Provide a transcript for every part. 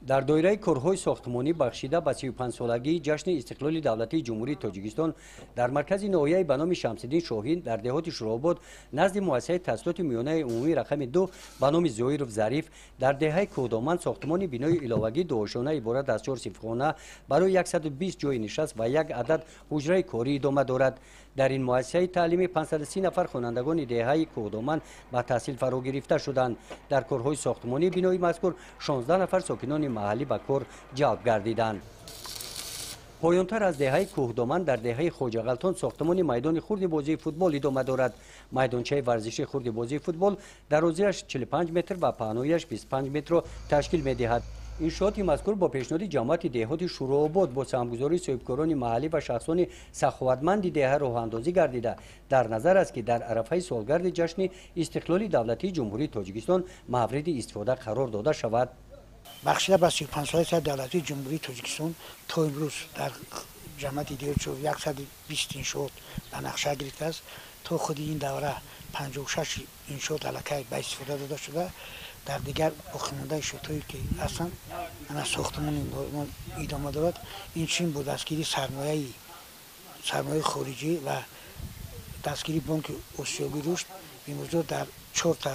در دایره کارهای ساختمانی بخشیده به 35 سالگی جشن استقلال دولتی جمهوری تاجیکستان در مرکز ناحیه به نام شمس‌الدین شاهین در دهات شوراباد نزد مؤسسه تحصیلات میانه عمومی رقم 2 به نام زهیر ظریف در دهه کودامن ساختمان بینای علاوگی دوآشانه عبارت از 4 صفخانه برای 120 جای نشست و یک عدد حجره کاری ادامه دارد. در این مؤسسه تعلیمی 530 نفر خوانندگان دهه کودامن به تحصیل فرا گرفته شدند. در کارهای ساختمانی بینای مذکور 16 نفر ساکنان محلی به کار جلب گردیدند. پایانتر از دهه کوهدامن در دهه خواجه غلطان ساختمان میدان خرد بازی فوتبال ادامه دارد. میدانچه ورزشی خرد بازی فوتبال درازیش 45 متر و پهنایش 25 متر تشکیل می‌دهد. انشاءات مذکور با پیشنهاد جماعت دهات شوراباد با سهمگذاری صاحبکاران محلی و شخصان سخاوتمند دهه راه اندازی گردیده. در نظر است که در عرفه سالگرد جشن استقلال دولتی جمهوری تاجیکستان مورد استفاده قرار داده شود. بخشیده به 35 سال دولتی جمهوری تاجیکستان تا امروز در جماعت دهات 120 انشاءات به نقشه گرفته است. تا خود این دوره 56 انشاءات علاقه به استفاده داده شده. در دیگر باقی‌مانده شتایی که اصلا ساختمان ادامه دارد. این چین با دستگیری سرمایه خارجی و دستگیری بانک آسیایی رشد امروز در 4 تا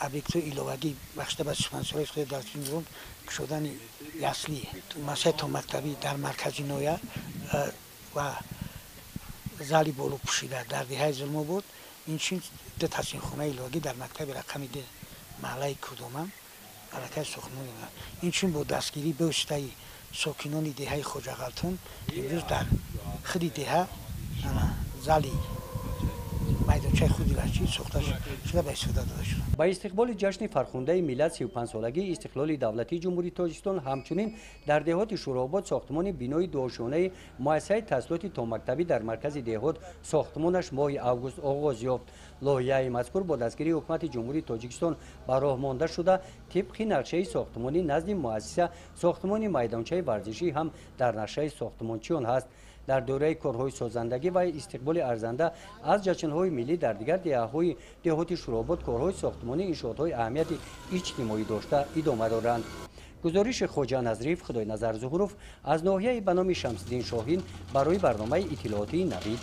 ابیکت علاوگی بخشیده به 35 سال خود در این شدن اصلی مسجد تا مکتبی در مرکز ناحیه و زالی بالو پوشیده در دهه ظلم‌آباد. این چین دو تحصیل خانه علاوگی در مکتب رقم 2 محله کودامن علاقه ساختمان این چین با دستگیری به واسطه ساکنان دهه خواجه غلطان امروز در خود دهه زالی میدانچه خودی ورزشی ساخته شده به استفاده داده شده. با استقبال جشن فرخنده ملت 35 سالگی استقلال دولتی جمهوری تاجیکستان همچنین در دهات شوراباد ساختمان بینای دوآشانه مؤسسه تحصیلات تا مکتبی در مرکز دهات ساختمانش ماه اوگوست آغاز یافت. لایحه مذکور با دستگیری حکومت جمهوری تاجیکستان به راه مانده شده. طبق نقشه ساختمانی نزد مؤسسه ساختمان میدانچه ورزشی هم در نقشه ساختمانچیان هست. در دوره کارهای سازندگی و استقبال ارزنده از جشن‌های ملی در دیگر دهه‌های دهات شوراباد کارهای ساختمانی انشاءات‌های اهمیت اجتماعی داشته ادامه دارند. گزارش خواجه نظریف خدای نظر ظهورов از ناحیه به نام شمس‌الدین شاهین برای برنامه اطلاعاتی نوید.